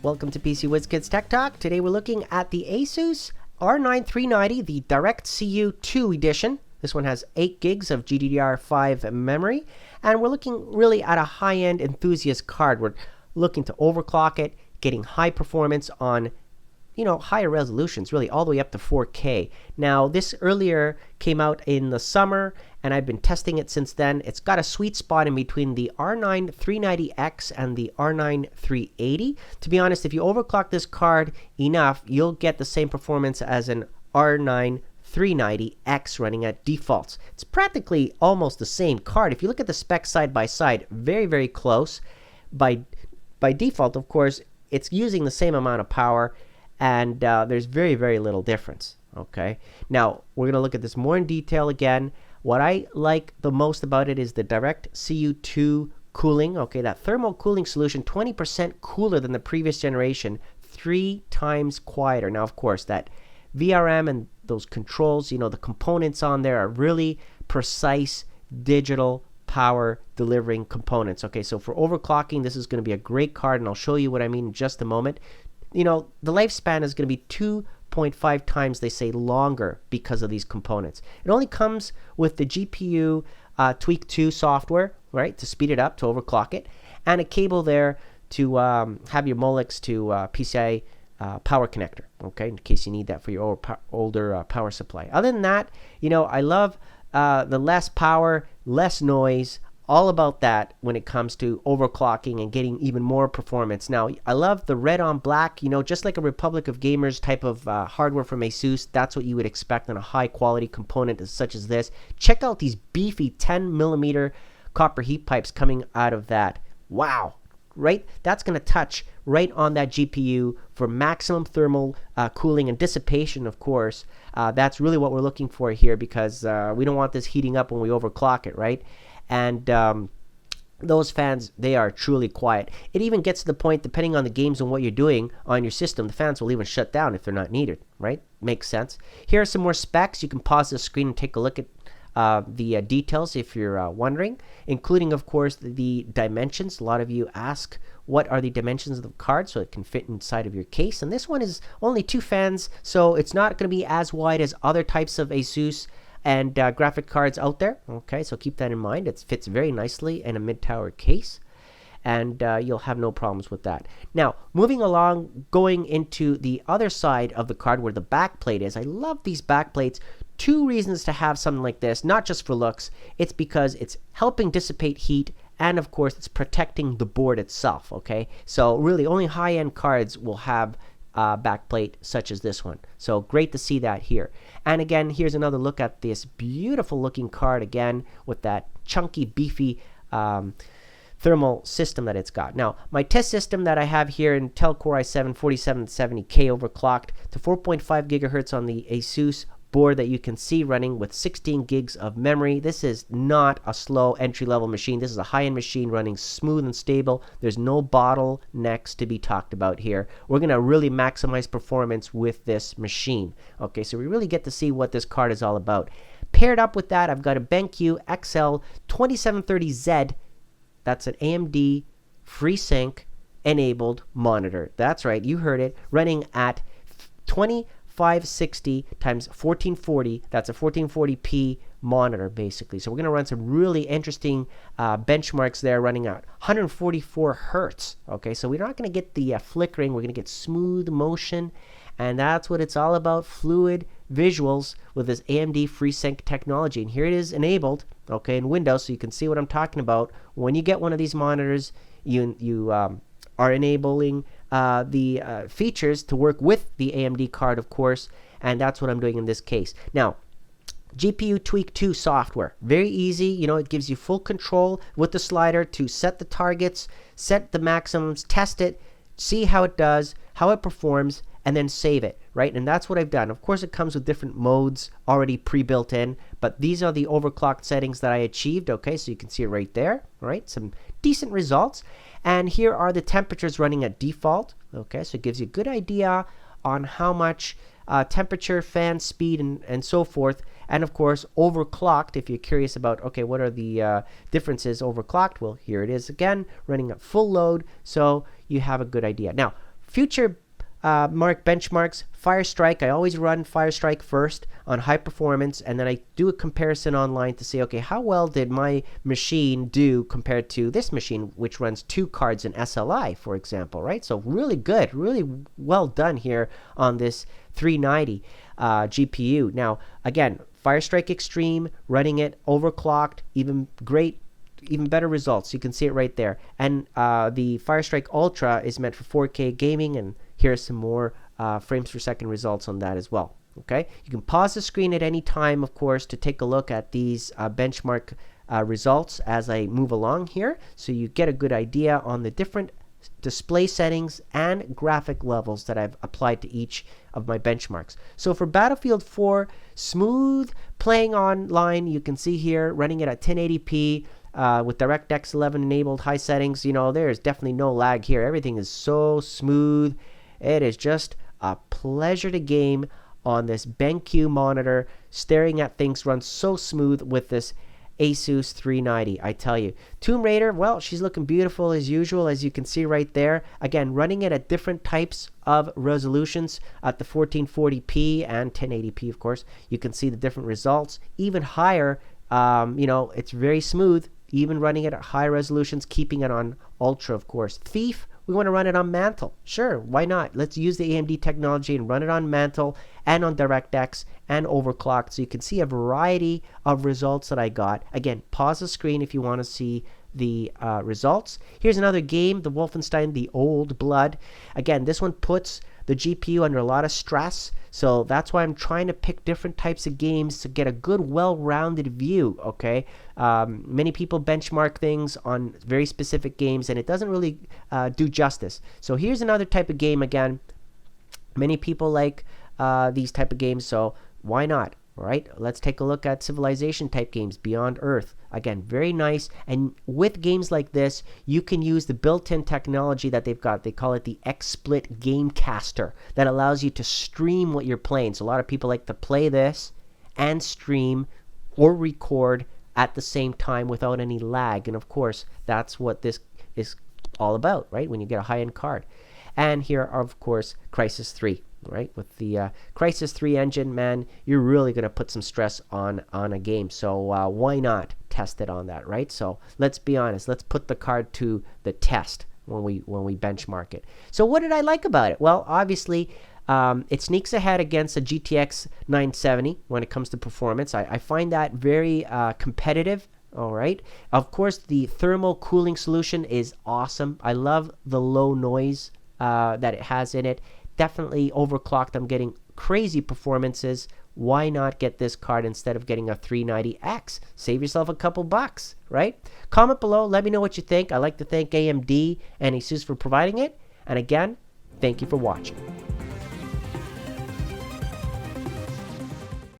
Welcome to PC WizKids Tech Talk. Today we're looking at the Asus R9 the DirectCU 2 edition. This one has 8 gigs of GDDR5 memory, and we're looking really at a high-end enthusiast card. We're looking to overclock it, getting high performance on higher resolutions, really all the way up to 4K. Now, this earlier came out in the summer, and I've been testing it since then. It's got a sweet spot in between the R9 390X and the R9 380. To be honest, if you overclock this card enough, you'll get the same performance as an R9 390X running at defaults. It's practically almost the same card. If you look at the specs side by side, very, very close. By default, of course, it's using the same amount of power, and there's very, very little difference. Okay, now we're going to look at this more in detail again. What I like the most about it is the DirectCU 2 cooling. Okay, that thermal cooling solution, 20% cooler than the previous generation, 3 times quieter. Now, of course, that VRM and those controls, the components on there are really precise digital power delivering components. Okay, so for overclocking, this is going to be a great card, and I'll show you what I mean in just a moment. The lifespan is going to be 2.5 times, they say, longer because of these components. It only comes with the GPU Tweak 2 software, right, to speed it up, to overclock it, and a cable there to have your Molex to PCI power connector, okay, in case you need that for your older power supply. Other than that, I love the less power, less noise, all about that when it comes to overclocking and getting even more performance. Now, I love the red on black, just like a Republic of Gamers type of hardware from Asus. That's what you would expect on a high quality component such as this. Check out these beefy 10mm copper heat pipes coming out of that. Wow, right? That's going to touch right on that GPU for maximum thermal cooling and dissipation, of course. That's really what we're looking for here, because we don't want this heating up when we overclock it, right? And those fans, they are truly quiet. It even gets to the point, depending on the games and what you're doing on your system, the fans will even shut down if they're not needed, right? Makes sense. Here are some more specs. You can pause the screen and take a look at the details if you're wondering, including, of course, the dimensions. A lot of you ask, what are the dimensions of the card so it can fit inside of your case? And this one is only 2 fans, so it's not going to be as wide as other types of Asus and graphic cards out there. Okay, so keep that in mind. It fits very nicely in a mid-tower case, and you'll have no problems with that. Now, moving along, going into the other side of the card where the back plate is. I love these back plates. 2 reasons to have something like this, not just for looks. It's because it's helping dissipate heat, and of course, it's protecting the board itself. Okay, so really only high-end cards will have backplate such as this one. So great to see that here. And again, here's another look at this beautiful looking card again with that chunky, beefy thermal system that it's got. Now, my test system that I have here, Intel Core i7 4770K overclocked to 4.5 gigahertz on the Asus board that you can see running with 16 gigs of memory. This is not a slow entry-level machine. This is a high-end machine running smooth and stable. There's no bottlenecks to be talked about here. We're going to really maximize performance with this machine. Okay, so we really get to see what this card is all about. Paired up with that, I've got a BenQ XL 2730Z. That's an AMD FreeSync enabled monitor. That's right, you heard it, running at 2560 times 1440. That's a 1440p monitor, basically. So we're going to run some really interesting benchmarks there, running at 144 hertz. Okay, so we're not going to get the flickering. We're going to get smooth motion, and that's what it's all about, fluid visuals with this AMD FreeSync technology. And here it is enabled, okay, in Windows, so you can see what I'm talking about. When you get one of these monitors, you are enabling the features to work with the AMD card, of course, and that's what I'm doing in this case. Now, GPU Tweak 2 software, very easy. It gives you full control with the slider to set the targets, set the maximums, test it, see how it does, how it performs, and then save it, right? And that's what I've done. Of course, it comes with different modes already pre-built in, but these are the overclocked settings that I achieved, okay? So you can see it right there, right? Some decent results. And here are the temperatures running at default, okay? So it gives you a good idea on how much temperature, fan speed, and so forth. And of course, overclocked, if you're curious about, okay, what are the differences overclocked? Well, here it is again, running at full load, so you have a good idea. Now, future benchmarks, Firestrike. I always run Firestrike first on high performance, and then I do a comparison online to say, okay, how well did my machine do compared to this machine, which runs 2 cards in SLI, for example, right? So really good, really well done here on this 390 GPU. Now, again, Firestrike Extreme, running it overclocked, even better results. You can see it right there. And the Firestrike Ultra is meant for 4K gaming, and here are some more frames per second results on that as well. Okay, you can pause the screen at any time, of course, to take a look at these benchmark results as I move along here, so you get a good idea on the different display settings and graphic levels that I've applied to each of my benchmarks. So for Battlefield 4, smooth playing online, you can see here running it at 1080p with DirectX 11 enabled, high settings. You know, there's definitely no lag here. Everything is so smooth. It is just a pleasure to game on this BenQ monitor. Staring at things runs so smooth with this Asus 390, I tell you. Tomb Raider, well, she's looking beautiful as usual, as you can see right there. Again, running it at different types of resolutions at the 1440p and 1080p, of course. You can see the different results. Even higher, you know, it's very smooth, even running it at high resolutions, keeping it on Ultra, of course. Thief, we want to run it on Mantle. Sure, why not? Let's use the AMD technology and run it on Mantle and on DirectX and overclocked, so you can see a variety of results that I got. Again, pause the screen if you want to see the results. Here's another game, the Wolfenstein The Old Blood. Again, this one puts the GPU under a lot of stress, so that's why I'm trying to pick different types of games to get a good, well-rounded view, okay? Many people benchmark things on very specific games, and it doesn't really do justice. So here's another type of game again. Many people like these type of games, so why not? All right, let's take a look at Civilization type games, Beyond Earth. Again, very nice. And with games like this, you can use the built-in technology that they've got. They call it the XSplit Gamecaster, that allows you to stream what you're playing. So a lot of people like to play this and stream or record at the same time without any lag. And of course, that's what this is all about, right? When you get a high-end card. And here are, of course, Crysis 3. Right, with the Crysis 3 engine, man, you're really going to put some stress on a game. So why not test it on that, right? So let's be honest. Let's put the card to the test when we benchmark it. So what did I like about it? Well, obviously, it sneaks ahead against a GTX 970 when it comes to performance. I find that very competitive. All right. Of course, the thermal cooling solution is awesome. I love the low noise that it has in it. Definitely overclocked. I'm getting crazy performances. Why not get this card instead of getting a 390X? Save yourself a couple bucks, right? Comment below. Let me know what you think. I like to thank AMD and Asus for providing it. And again, thank you for watching.